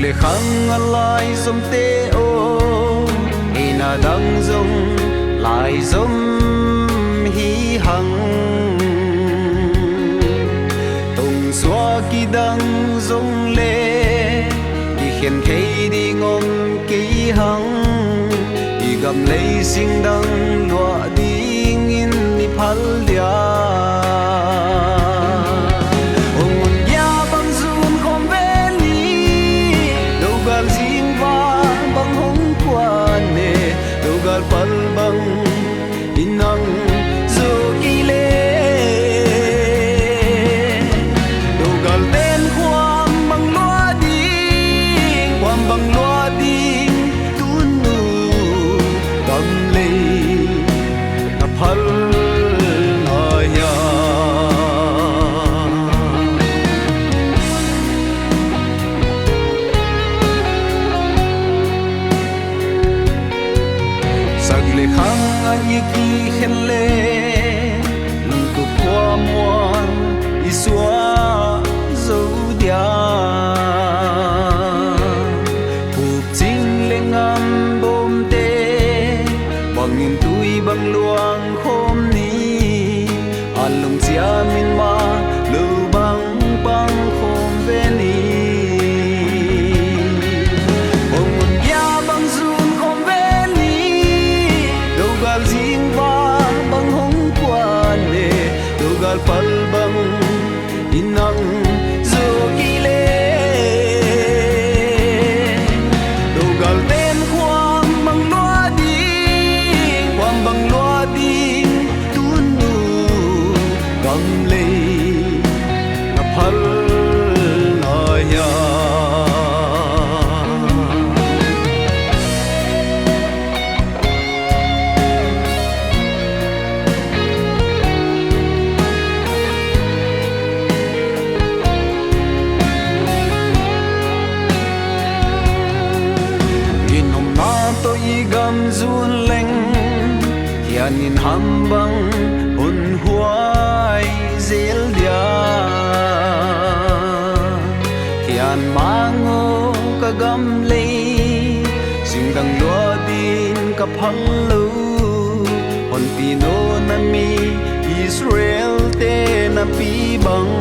lệ khăng lại dòng tê ô na đăng dòng lại dòng hi hằng tung xóa kỳ đăng dòng lệ đi khen khay đi ngom kỳ hằng đi gầm lấy sinh đăng lụa đi nghìn đi phal dia pal bang inang zogile dogal ten kwam bang loa ding kwam bang loa ding tunu dam le na phal na ya le khang ai ki khen le lung ku kwa muan iswa zo dia pup ching le ngam bom te bang in tui bang luang khom ni alung chia min ma lu bang bang khom ve ni pal bang inang zogile dogal ten kwam bang loa ding kwam bang loa ding tunu gam le na phal na ya gam zun leng hian in ham bang hun huai zel dia hian mango ka gam le sing dang lo din ka phang lu hon pi no na mi Israel te na pi bang